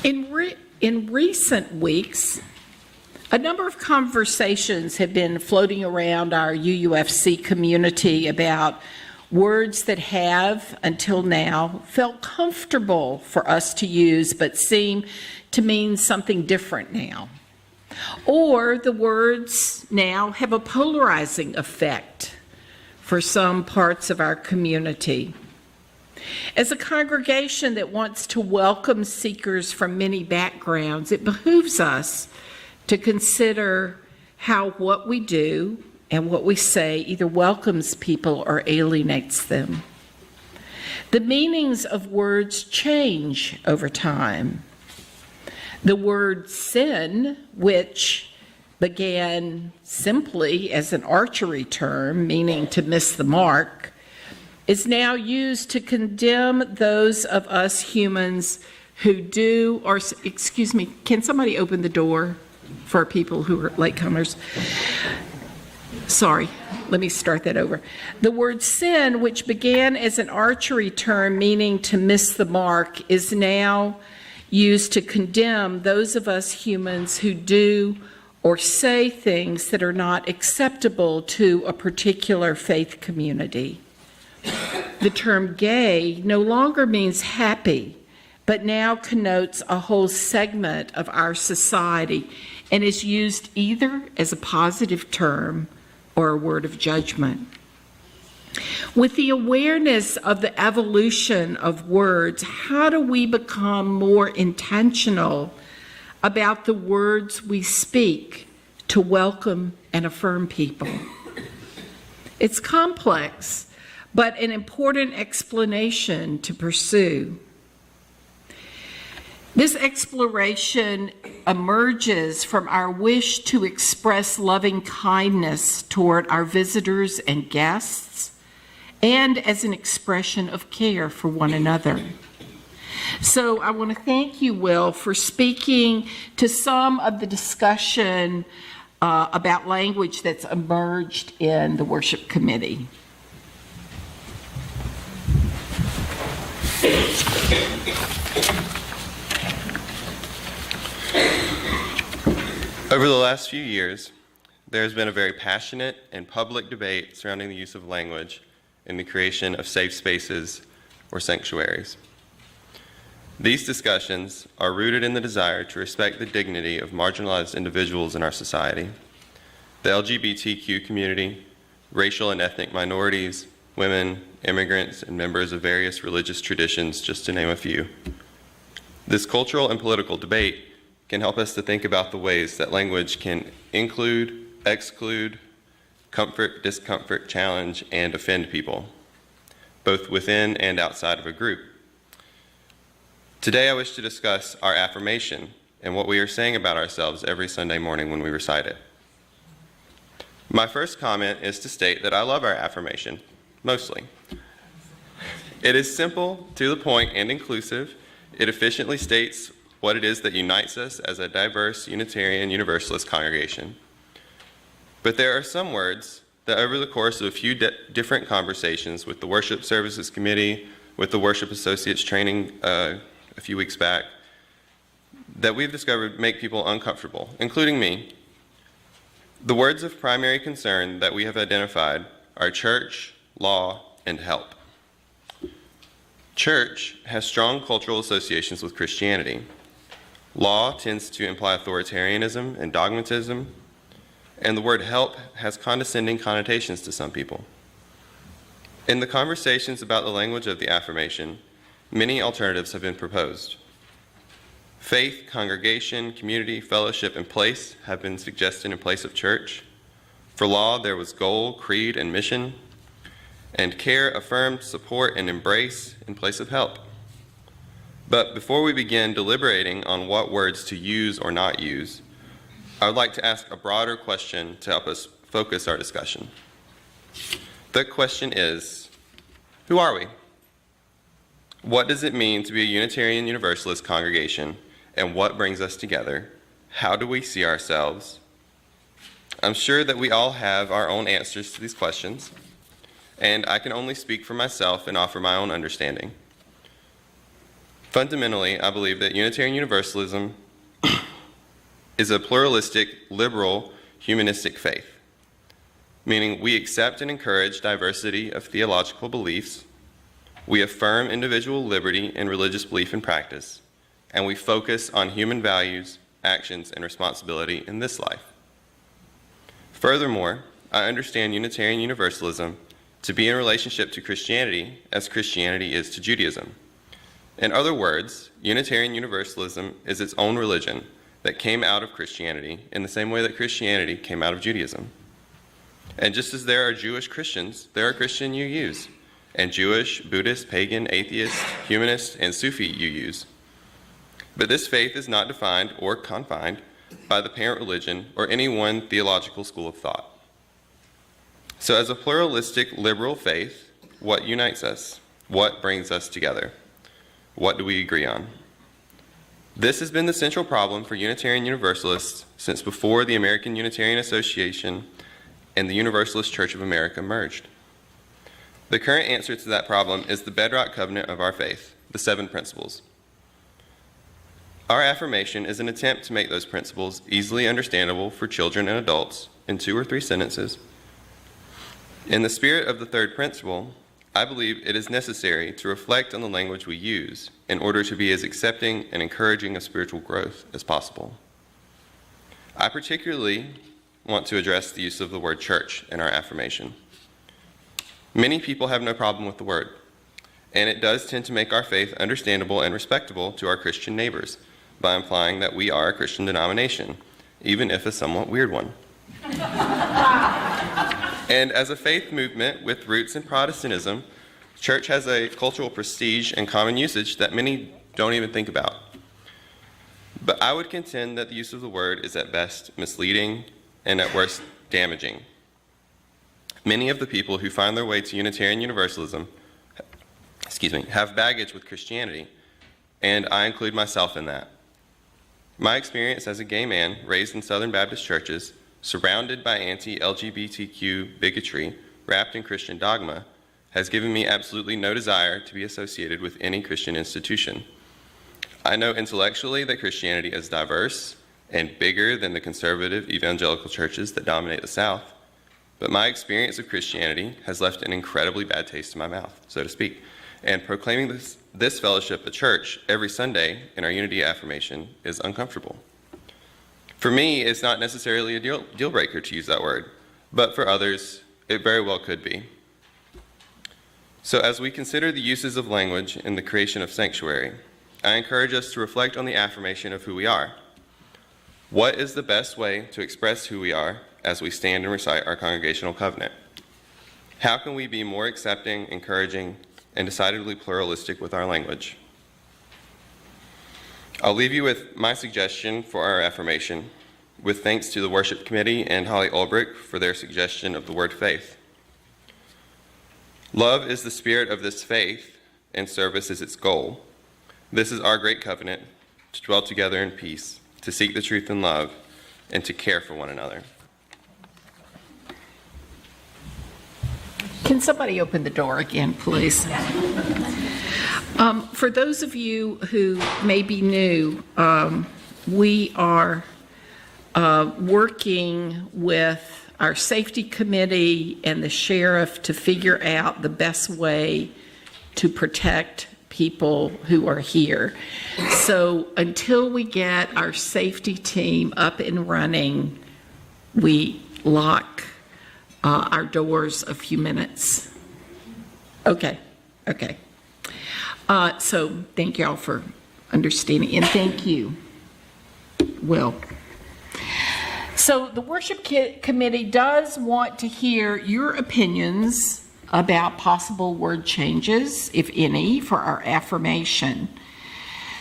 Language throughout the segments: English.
In recent weeks, a number of conversations have been floating around our UUFC community about words that have, until now, felt comfortable for us to use but seem to mean something different now. Or the words now have a polarizing effect for some parts of our community. As a congregation that wants to welcome seekers from many backgrounds, it behooves us to consider how what we do and what we say either welcomes people or alienates them. The meanings of words change over time. The word sin, which began simply as an archery term, meaning to miss the mark, is now used to condemn those of us humans who do, or excuse me, can somebody open the door for people who are latecomers? Sorry, let me start that over. The word sin, which began as an archery term meaning to miss the mark, is now used to condemn those of us humans who do or say things that are not acceptable to a particular faith community. The term gay no longer means happy, but now connotes a whole segment of our society and is used either as a positive term or a word of judgment. With the awareness of the evolution of words, how do we become more intentional about the words we speak to welcome and affirm people? It's complex, but an important explanation to pursue. This exploration emerges from our wish to express loving kindness toward our visitors and guests, and as an expression of care for one another. So I want to thank you, Will, for speaking to some of the discussion about language that's emerged in the worship committee. Over the last few years, there has been a very passionate and public debate surrounding the use of language in the creation of safe spaces or sanctuaries. These discussions are rooted in the desire to respect the dignity of marginalized individuals in our society, the LGBTQ community, racial and ethnic minorities, women, immigrants, and members of various religious traditions, just to name a few. This cultural and political debate can help us to think about the ways that language can include, exclude, comfort, discomfort, challenge, and offend people, both within and outside of a group. Today I wish to discuss our affirmation and what we are saying about ourselves every Sunday morning when we recite it. My first comment is to state that I love our affirmation, mostly. It is simple, to the point, and inclusive. It efficiently states what it is that unites us as a diverse Unitarian Universalist congregation. But there are some words that over the course of a few different conversations with the Worship Services Committee, with the Worship Associates training a few weeks back, that we've discovered make people uncomfortable, including me. The words of primary concern that we have identified are church, law, and help. Church has strong cultural associations with Christianity. Law tends to imply authoritarianism and dogmatism, and the word help has condescending connotations to some people. In the conversations about the language of the affirmation, many alternatives have been proposed. Faith, congregation, community, fellowship, and place have been suggested in place of church. For law, there was goal, creed, and mission, and care, affirmed, support, and embrace in place of help. But before we begin deliberating on what words to use or not use, I would like to ask a broader question to help us focus our discussion. The question is, who are we? What does it mean to be a Unitarian Universalist congregation, and what brings us together? How do we see ourselves? I'm sure that we all have our own answers to these questions, and I can only speak for myself and offer my own understanding. Fundamentally, I believe that Unitarian Universalism is a pluralistic, liberal, humanistic faith, meaning we accept and encourage diversity of theological beliefs, we affirm individual liberty in religious belief and practice, and we focus on human values, actions, and responsibility in this life. Furthermore, I understand Unitarian Universalism to be in relationship to Christianity as Christianity is to Judaism. In other words, Unitarian Universalism is its own religion that came out of Christianity in the same way that Christianity came out of Judaism. And just as there are Jewish Christians, there are Christian UUs, and Jewish, Buddhist, pagan, atheist, humanist, and Sufi UUs. But this faith is not defined or confined by the parent religion or any one theological school of thought. So as a pluralistic liberal faith, what unites us? What brings us together? What do we agree on? This has been the central problem for Unitarian Universalists since before the American Unitarian Association and the Universalist Church of America merged. The current answer to that problem is the bedrock covenant of our faith, the 7 principles. Our affirmation is an attempt to make those principles easily understandable for children and adults in 2 or 3 sentences. In the spirit of the 3rd principle, I believe it is necessary to reflect on the language we use in order to be as accepting and encouraging of spiritual growth as possible. I particularly want to address the use of the word church in our affirmation. Many people have no problem with the word, and it does tend to make our faith understandable and respectable to our Christian neighbors by implying that we are a Christian denomination, even if a somewhat weird one. And as a faith movement with roots in Protestantism, church has a cultural prestige and common usage that many don't even think about. But I would contend that the use of the word is at best misleading and at worst damaging. Many of the people who find their way to Unitarian Universalism, have baggage with Christianity, and I include myself in that. My experience as a gay man raised in Southern Baptist churches, surrounded by anti-LGBTQ bigotry wrapped in Christian dogma, has given me absolutely no desire to be associated with any Christian institution. I know intellectually that Christianity is diverse and bigger than the conservative evangelical churches that dominate the South, but my experience of Christianity has left an incredibly bad taste in my mouth, so to speak, and proclaiming this fellowship a church every Sunday in our unity affirmation is uncomfortable. For me, it's not necessarily a deal breaker to use that word, but for others, it very well could be. So as we consider the uses of language in the creation of sanctuary, I encourage us to reflect on the affirmation of who we are. What is the best way to express who we are as we stand and recite our congregational covenant? How can we be more accepting, encouraging, and decidedly pluralistic with our language? I'll leave you with my suggestion for our affirmation, with thanks to the worship committee and Holly Ulbrich for their suggestion of the word faith. Love is the spirit of this faith, and service is its goal. This is our great covenant, to dwell together in peace, to seek the truth in love, and to care for one another. Can somebody open the door again, please? For those of you who may be new, we are working with our safety committee and the sheriff to figure out the best way to protect people who are here. So until we get our safety team up and running, we lock our doors a few minutes. Okay. So thank y'all for understanding, and thank you, Will. So the worship committee does want to hear your opinions about possible word changes, if any, for our affirmation.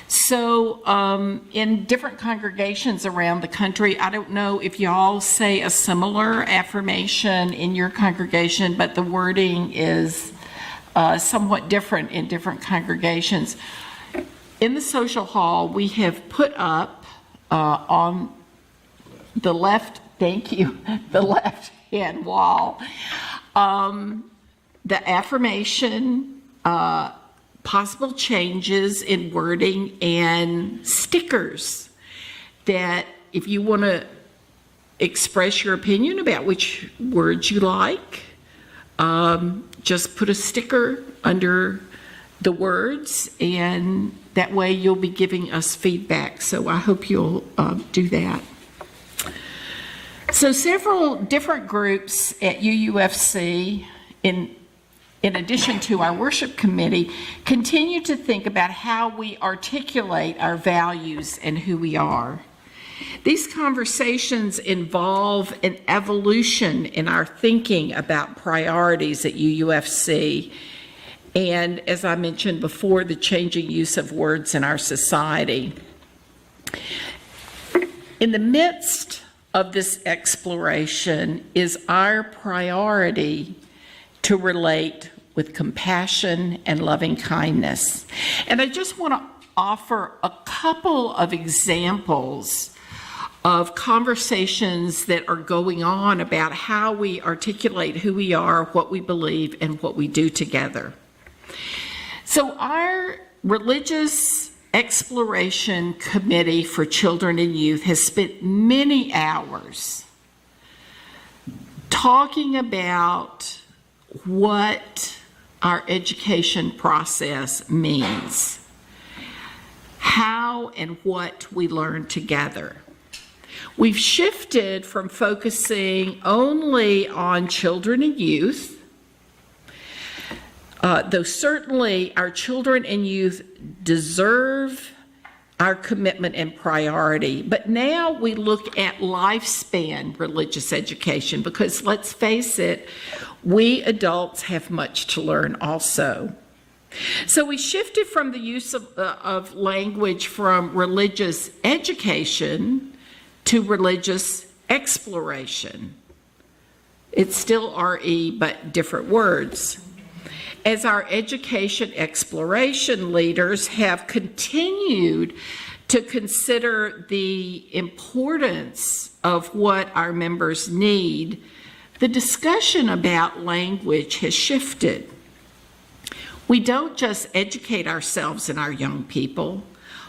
So in different congregations around the country, I don't know if y'all say a similar affirmation in your congregation, but the wording is somewhat different in different congregations. In the social hall, we have put up on the left, the left-hand wall, the affirmation possible changes in wording and stickers that if you want to express your opinion about which words you like, just put a sticker under the words, and that way you'll be giving us feedback. So I hope you'll do that. So several different groups at UUFC, in addition to our worship committee, continue to think about how we articulate our values and who we are. These conversations involve an evolution in our thinking about priorities at UUFC, and as I mentioned before, the changing use of words in our society. In the midst of this exploration is our priority to relate with compassion and loving kindness. And I just want to offer a couple of examples of conversations that are going on about how we articulate who we are, what we believe, and what we do together. So our religious Exploration Committee for Children and Youth has spent many hours talking about what our education process means, how and what we learn together. We've shifted from focusing only on children and youth, though certainly our children and youth deserve our commitment and priority. But now we look at lifespan religious education, because let's face it, we adults have much to learn also. So we shifted from the use of language from religious education to religious exploration. It's still RE, but different words. As our education exploration leaders have continued to consider the importance of what our members need, the discussion about language has shifted. We don't just educate ourselves and our young people.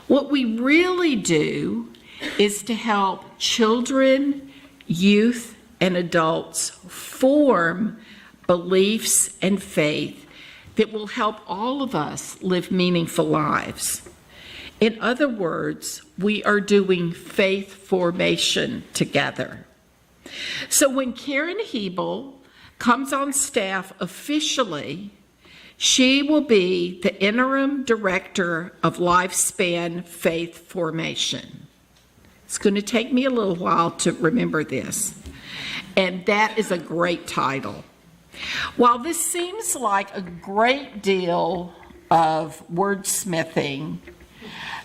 What we really do is to help children, youth, and adults form beliefs and faith that will help all of us live meaningful lives. In other words, we are doing faith formation together. So when Karen Hebel comes on staff officially, she will be the interim director of Lifespan Faith Formation. It's going to take me a little while to remember this, and that is a great title. While this seems like a great deal of wordsmithing,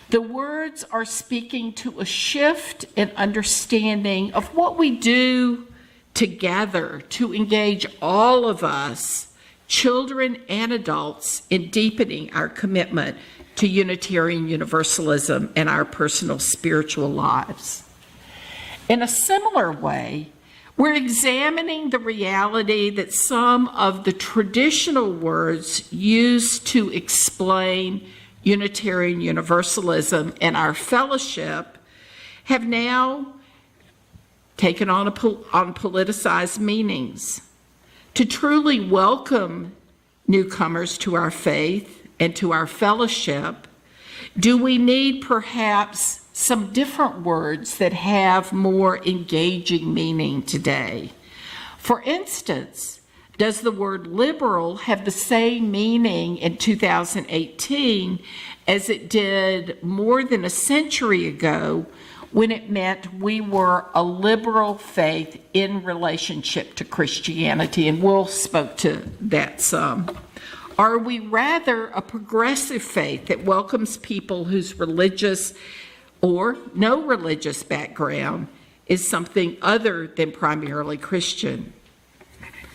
the words are speaking to a shift in understanding of what we do together to engage all of us, children and adults, in deepening our commitment to Unitarian Universalism and our personal spiritual lives. In a similar way, we're examining the reality that some of the traditional words used to explain Unitarian Universalism and our fellowship have now taken on politicized meanings. To truly welcome newcomers to our faith and to our fellowship, do we need perhaps some different words that have more engaging meaning today? For instance, does the word liberal have the same meaning in 2018 as it did more than a century ago when it meant we were a liberal faith in relationship to Christianity? And Will spoke to that some. Are we rather a progressive faith that welcomes people whose religious or no religious background is something other than primarily Christian?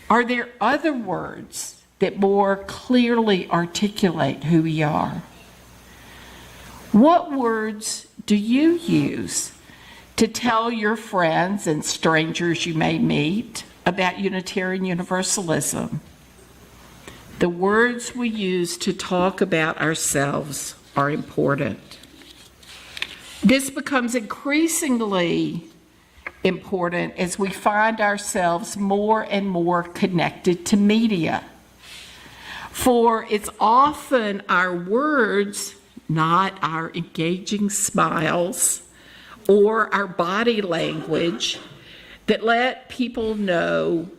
Are there other words that more clearly articulate who we are? What words do you use to tell your friends and strangers you may meet about Unitarian Universalism? The words we use to talk about ourselves are important. This becomes increasingly important as we find ourselves more and more connected to media. For it's often our words, not our engaging smiles or our body language, that let people know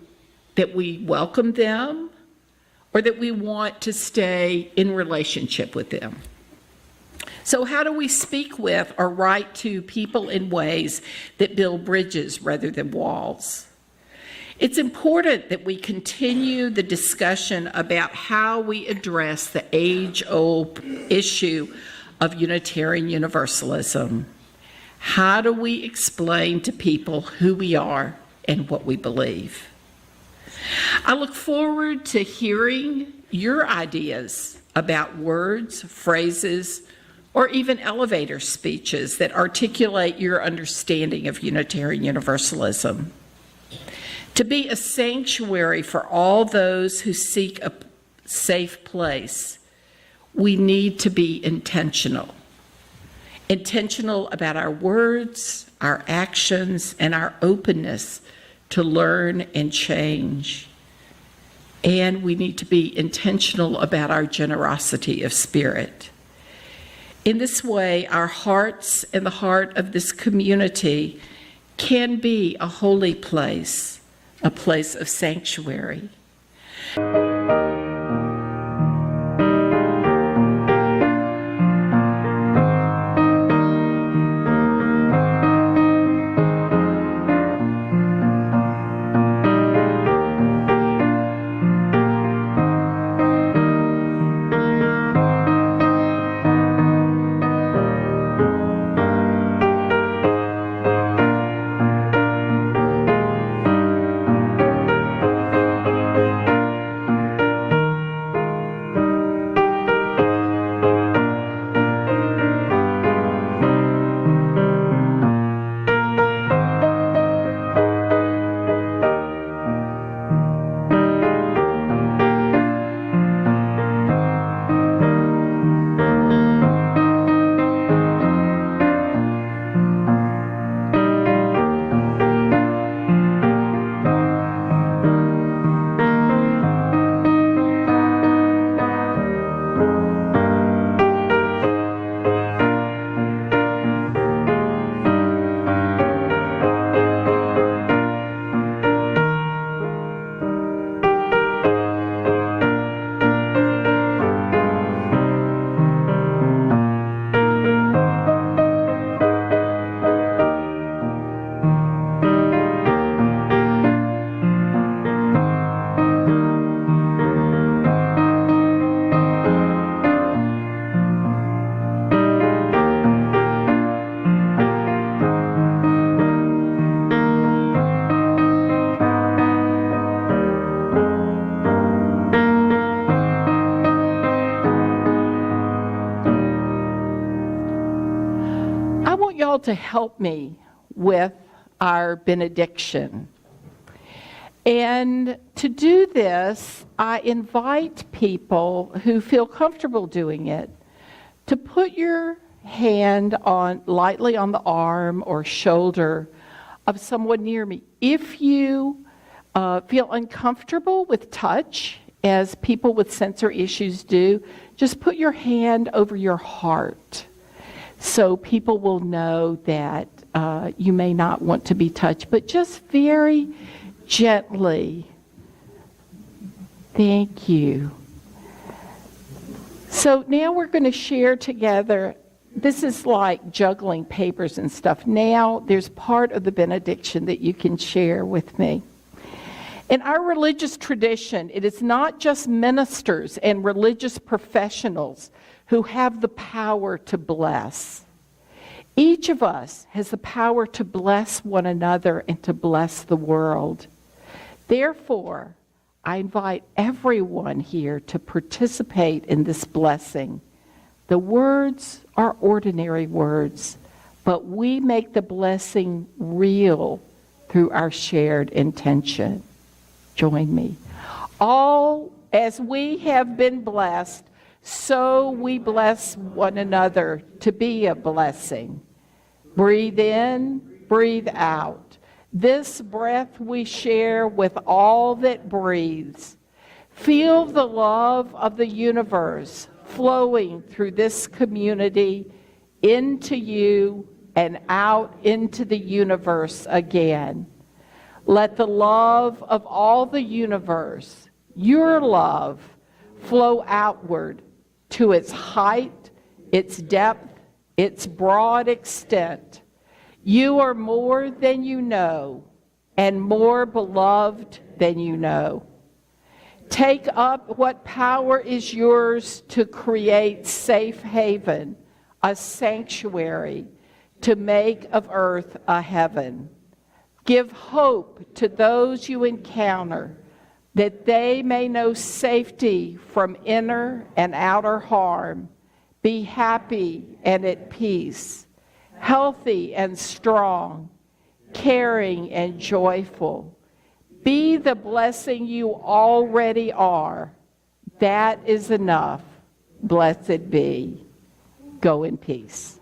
that we welcome them or that we want to stay in relationship with them. So how do we speak with or write to people in ways that build bridges rather than walls? It's important that we continue the discussion about how we address the age-old issue of Unitarian Universalism. How do we explain to people who we are and what we believe? I look forward to hearing your ideas about words, phrases, or even elevator speeches that articulate your understanding of Unitarian Universalism. To be a sanctuary for all those who seek a safe place, we need to be intentional. Intentional about our words, our actions, and our openness to learn and change. And we need to be intentional about our generosity of spirit. In this way, our hearts and the heart of this community can be a holy place, a place of sanctuary. To help me with our benediction. And to do this, I invite people who feel comfortable doing it to put your hand lightly on the arm or shoulder of someone near me. If you feel uncomfortable with touch, as people with sensory issues do, just put your hand over your heart, so people will know that you may not want to be touched, but just very gently. Thank you. So now we're going to share together. This is like juggling papers and stuff. Now there's part of the benediction that you can share with me. In our religious tradition, it is not just ministers and religious professionals who have the power to bless. Each of us has the power to bless one another and to bless the world. Therefore, I invite everyone here to participate in this blessing. The words are ordinary words, but we make the blessing real through our shared intention. Join me. All As we have been blessed, so we bless one another to be a blessing. Breathe in, breathe out. This breath we share with all that breathes. Feel the love of the universe flowing through this community into you and out into the universe again. Let the love of all the universe, your love, flow outward to its height, its depth, its broad extent. You are more than you know, and more beloved than you know. Take up what power is yours to create safe haven, a sanctuary, to make of earth a heaven. Give hope to those you encounter, that they may know safety from inner and outer harm. Be happy and at peace, healthy and strong, caring and joyful. Be the blessing you already are. That is enough. Blessed be. Go in peace.